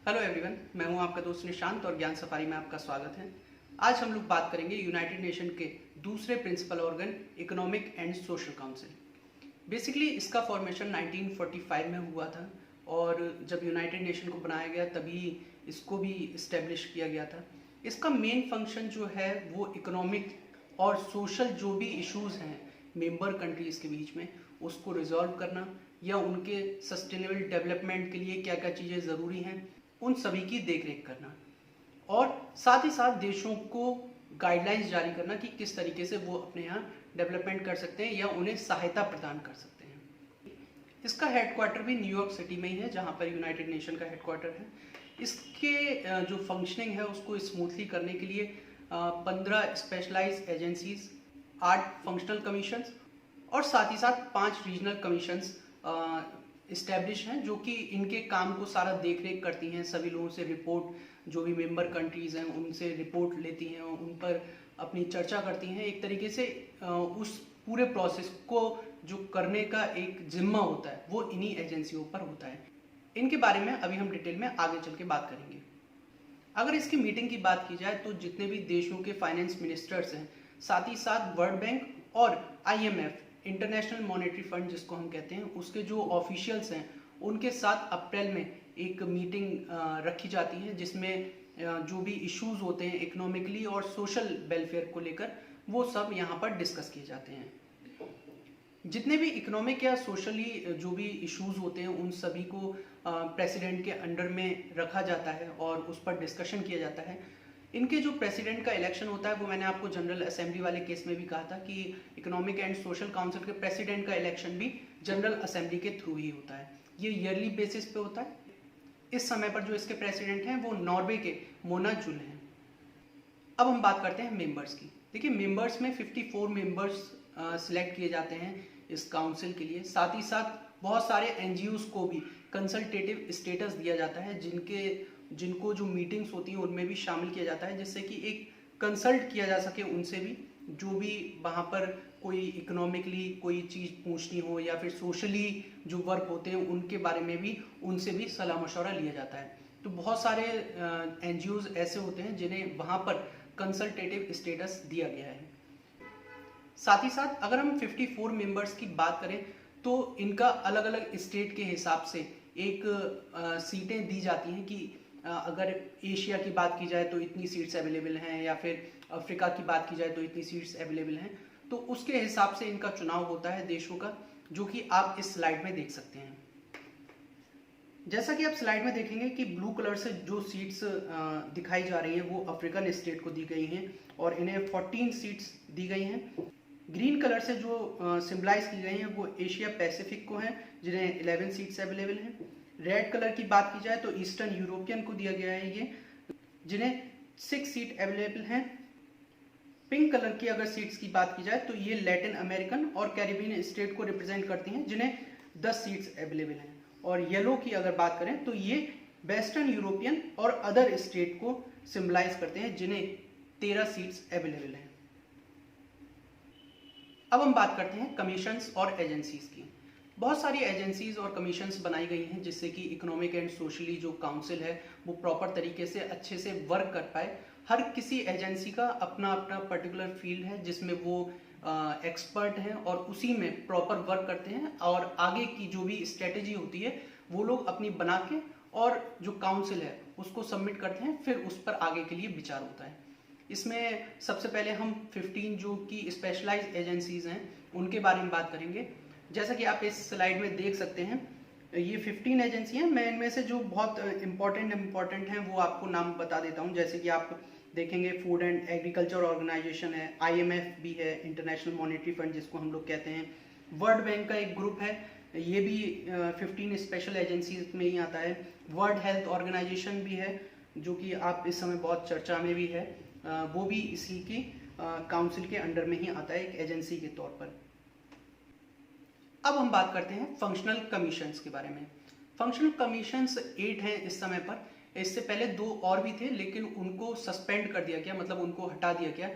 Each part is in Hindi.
हेलो एवरीवन, मैं हूं आपका दोस्त निशांत और ज्ञान सफारी में आपका स्वागत है। आज हम लोग बात करेंगे यूनाइटेड नेशन के दूसरे principal organ economic and social council. Basically इसका फॉर्मेशन 1945 में हुआ था और जब यूनाइटेड नेशन को बनाया गया तभी इसको भी इस्टेब्लिश किया गया था। इसका मेन फंक्शन जो है वो इकोनॉमिक और सोशल जो भी इश्यूज हैं मेंबर कंट्रीज़ के बीच में उसको रिजॉल्व करना या उनके सस्टेनेबल डेवलपमेंट के लिए क्या क्या चीज़ें ज़रूरी हैं उन सभी की देखरेख करना और साथ ही साथ देशों को गाइडलाइंस जारी करना कि किस तरीके से वो अपने यहाँ डेवलपमेंट कर सकते हैं या उन्हें सहायता प्रदान कर सकते हैं। इसका हेडक्वार्टर भी न्यूयॉर्क सिटी में ही है जहाँ पर यूनाइटेड नेशन का हेडक्वार्टर है। इसके जो फंक्शनिंग है उसको स्मूथली करने के लिए 15 स्पेशलाइज्ड एजेंसीज, 8 फंक्शनल कमीशंस और साथ ही साथ 5 रीजनल कमीशंस इस्टेब्लिश हैं जो कि इनके काम को सारा देख रेख करती हैं। सभी लोगों से रिपोर्ट, जो भी मेंबर कंट्रीज़ हैं उनसे रिपोर्ट लेती हैं, उन पर अपनी चर्चा करती हैं। एक तरीके से उस पूरे प्रोसेस को जो करने का एक जिम्मा होता है वो इन्हीं एजेंसियों पर होता है। इनके बारे में अभी हम डिटेल में आगे चल के बात करेंगे। अगर इसकी मीटिंग की बात की जाए तो जितने भी देशों के फाइनेंस मिनिस्टर्स हैं, साथ ही साथ वर्ल्ड बैंक और IMF, इंटरनेशनल मॉनेटरी फंड जिसको हम कहते हैं, उसके जो ऑफिशियल्स हैं उनके साथ अप्रैल में एक मीटिंग रखी जाती है जिसमें जो भी इश्यूज होते हैं इकोनॉमिकली और सोशल वेलफेयर को लेकर वो सब यहाँ पर डिस्कस किए जाते हैं। जितने भी इकोनॉमिक या सोशली जो भी इश्यूज होते हैं उन सभी को प्रेसिडेंट के अंडर में रखा जाता है और उस पर डिस्कशन किया जाता है। इनके जो प्रेसिडेंट का इलेक्शन होता है वो मैंने आपको जनरल असेंबली वाले केस में भी कहा था कि इकोनॉमिक एंड सोशल काउंसिल के प्रेसिडेंट का इलेक्शन भी जनरल असेंबली के थ्रू ही होता है। ये ईयरली बेसिस पे होता है। इस समय पर जो इसके प्रेसिडेंट हैं वो नॉर्वे के मोना जुल हैं। अब हम बात करते हैं मेंबर्स की। देखिए, मेंबर्स में 54 मेंबर्स सिलेक्ट किए जाते हैं इस काउंसिल के लिए। साथ ही साथ बहुत सारे NGOs को भी कंसल्टेटिव स्टेटस दिया जाता है जिनको जो मीटिंग्स होती हैं उनमें भी शामिल किया जाता है, जिससे कि एक कंसल्ट किया जा सके उनसे भी, जो भी वहाँ पर कोई इकोनॉमिकली कोई चीज़ पूछनी हो या फिर सोशली जो वर्क होते हैं उनके बारे में भी उनसे भी सलाह मशवरा लिया जाता है। तो बहुत सारे NGOs ऐसे होते हैं जिन्हें वहाँ पर कंसल्टेटिव स्टेटस दिया गया है। साथ ही साथ अगर हम 54 मेंबर्स की बात करें तो इनका अलग अलग स्टेट के हिसाब से एक सीटें दी जाती हैं कि अगर एशिया की बात की जाए तो इतनी सीट्स अवेलेबल हैं या फिर अफ्रीका की बात की जाए तो इतनी सीट्स अवेलेबल हैं। तो उसके हिसाब से इनका चुनाव होता है देशों का, जो कि आप इस स्लाइड में देख सकते हैं। जैसा कि आप स्लाइड में देखेंगे कि ब्लू कलर से जो सीट्स दिखाई जा रही हैं वो अफ्रीकन स्टेट को दी गई हैं और इन्हें 14 सीट्स दी गई हैं। ग्रीन कलर से जो सिम्बलाइज की गई हैं वो एशिया पैसिफिक को हैं जिन्हें 11 सीट्स अवेलेबल हैं। रेड कलर की बात की जाए तो ईस्टर्न यूरोपियन को दिया गया है ये, जिन्हें 6 सीट अवेलेबल हैं। पिंक कलर की अगर सीट्स की बात की जाए तो ये लैटिन अमेरिकन और कैरिबियन स्टेट को रिप्रेजेंट करती हैं जिन्हें 10 सीट्स अवेलेबल हैं। और येलो की अगर बात करें तो ये वेस्टर्न यूरोपियन और अदर स्टेट को सिम्बलाइज करते हैं जिन्हें 13 सीट्स अवेलेबल हैं। अब हम बात करते हैं कमीशंस और एजेंसीज की। बहुत सारी एजेंसीज और कमीशंस बनाई गई हैं जिससे कि इकोनॉमिक एंड सोशली जो काउंसिल है वो प्रॉपर तरीके से अच्छे से वर्क कर पाए। हर किसी एजेंसी का अपना अपना पर्टिकुलर फील्ड है जिसमें वो एक्सपर्ट हैं और उसी में प्रॉपर वर्क करते हैं और आगे की जो भी स्ट्रेटेजी होती है वो लोग अपनी बना के और जो काउंसिल है उसको सबमिट करते हैं, फिर उस पर आगे के लिए विचार होता है। इसमें सबसे पहले हम 15 जो कि स्पेशलाइज्ड एजेंसीज हैं उनके बारे में बात करेंगे। जैसा कि आप इस स्लाइड में देख सकते हैं ये 15 एजेंसी हैं। मैं इनमें से जो बहुत इम्पोर्टेंट हैं वो आपको नाम बता देता हूँ। जैसे कि आप देखेंगे फूड एंड एग्रीकल्चर ऑर्गेनाइजेशन है, IMF भी है, इंटरनेशनल मॉनेटरी फंड जिसको हम लोग कहते हैं, वर्ल्ड बैंक का एक ग्रुप है, ये भी 15 स्पेशल एजेंसीज में ही आता है। वर्ल्ड हेल्थ ऑर्गेनाइजेशन भी है जो कि आप इस समय बहुत चर्चा में भी है, वो भी इसी की काउंसिल के अंडर में ही आता है एक एजेंसी के तौर पर। अब हम बात करते हैं फंक्शनल कमीशंस के बारे में। फंक्शनल कमीशंस 8 हैं इस समय पर। इससे पहले 2 और भी थे लेकिन उनको सस्पेंड कर दिया गया, मतलब उनको हटा दिया गया,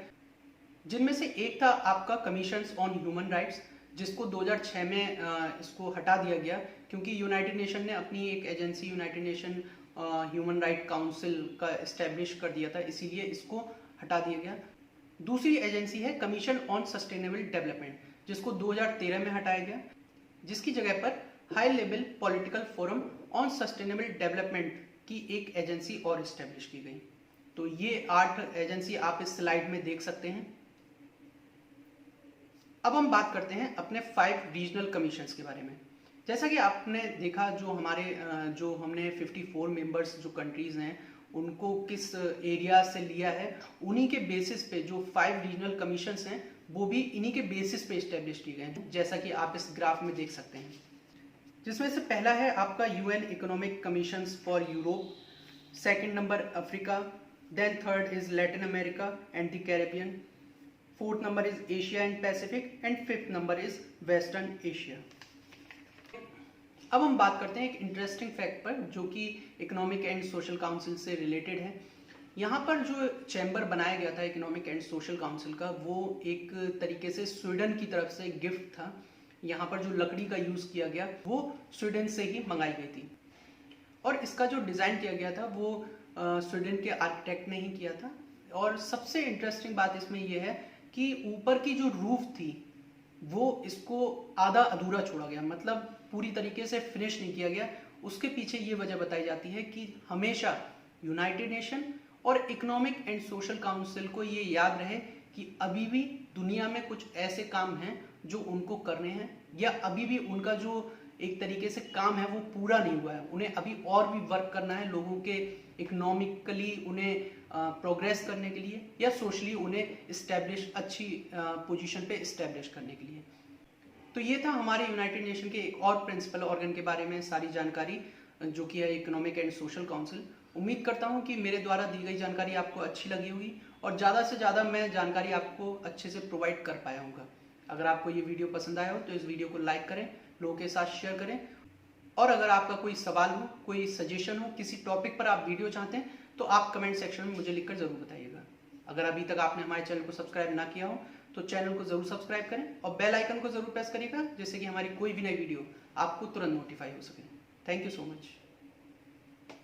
जिनमें से एक था आपका कमीशंस ऑन ह्यूमन राइट्स, जिसको 2006 में इसको हटा दिया गया क्योंकि यूनाइटेड नेशन ने अपनी एक agency United nation human right council का इस्टेब्लिश कर दिया था, इसीलिए इसको हटा दिया गया। दूसरी एजेंसी है कमीशन ऑन सस्टेनेबल डेवलपमेंट, जिसको 2013 में हटाया गया, जिसकी जगह पर high level political forum on sustainable development की एक एजेंसी और इस्टेब्लिश की गई। तो ये 8 एजेंसी आप इस स्लाइड में देख सकते हैं। अब हम बात करते हैं अपने 5 रीजनल कमीशंस के बारे में। जैसा कि आपने देखा, जो हमने 54 मेंबर्स जो कंट्रीज हैं उनको किस एरिया से लिया है, उन्हीं के बेसिस पे जो 5 रीजनल कमीशंस हैं वो भी इन्हीं के बेसिस पे इस्टेब्लिश किए गए हैं, जैसा कि आप इस ग्राफ में देख सकते हैं। जिसमें से पहला है आपका UN economic commissions for Europe, second number Africa, then third is Latin America and the Caribbean, fourth number is Asia and Pacific and fifth number is Western Asia. अब हम बात करते हैं एक इंटरेस्टिंग फैक्ट पर, जो कि इकोनॉमिक एंड सोशल काउंसिल से रिलेटेड है। यहाँ पर जो चैम्बर बनाया गया था इकोनॉमिक एंड सोशल काउंसिल का, वो एक तरीके से स्वीडन की तरफ से गिफ्ट था। यहाँ पर जो लकड़ी का यूज़ किया गया वो स्वीडन से ही मंगाई गई थी, और इसका जो डिज़ाइन किया गया था वो स्वीडन के आर्किटेक्ट ने ही किया था। और सबसे इंटरेस्टिंग बात इसमें यह है कि ऊपर की जो रूफ थी वो इसको आधा अधूरा छोड़ा गया, मतलब पूरी तरीके से फिनिश नहीं किया गया। उसके पीछे ये वजह बताई जाती है कि हमेशा यूनाइटेड नेशन और इकोनॉमिक एंड सोशल काउंसिल को ये याद रहे कि अभी भी दुनिया में कुछ ऐसे काम हैं जो उनको करने हैं, या अभी भी उनका जो एक तरीके से काम है वो पूरा नहीं हुआ है, उन्हें अभी और भी वर्क करना है लोगों के इकोनॉमिकली उन्हें प्रोग्रेस करने के लिए, या सोशली उन्हें इस्टेब्लिश अच्छी पोजीशन पे इस्टेब्लिश करने के लिए। तो ये था हमारे यूनाइटेड नेशन के एक और प्रिंसिपल ऑर्गन के बारे में सारी जानकारी, जो कि है इकोनॉमिक एंड सोशल काउंसिल। उम्मीद करता हूँ कि मेरे द्वारा दी गई जानकारी आपको अच्छी लगी होगी, और ज़्यादा से ज़्यादा मैं जानकारी आपको अच्छे से प्रोवाइड कर पाया हूँगा। अगर आपको ये वीडियो पसंद आया हो तो इस वीडियो को लाइक करें, लोगों के साथ शेयर करें, और अगर आपका कोई सवाल हो, कोई सजेशन हो, किसी टॉपिक पर आप वीडियो चाहते हैं तो आप कमेंट सेक्शन में मुझे लिखकर ज़रूर बताइएगा। अगर अभी तक आपने हमारे चैनल को सब्सक्राइब ना किया हो तो चैनल को ज़रूर सब्सक्राइब करें और बेल आइकन को ज़रूर प्रेस करिएगा, जिससे कि हमारी कोई भी नई वीडियो आपको तुरंत नोटिफाई हो सके। Thank you so much.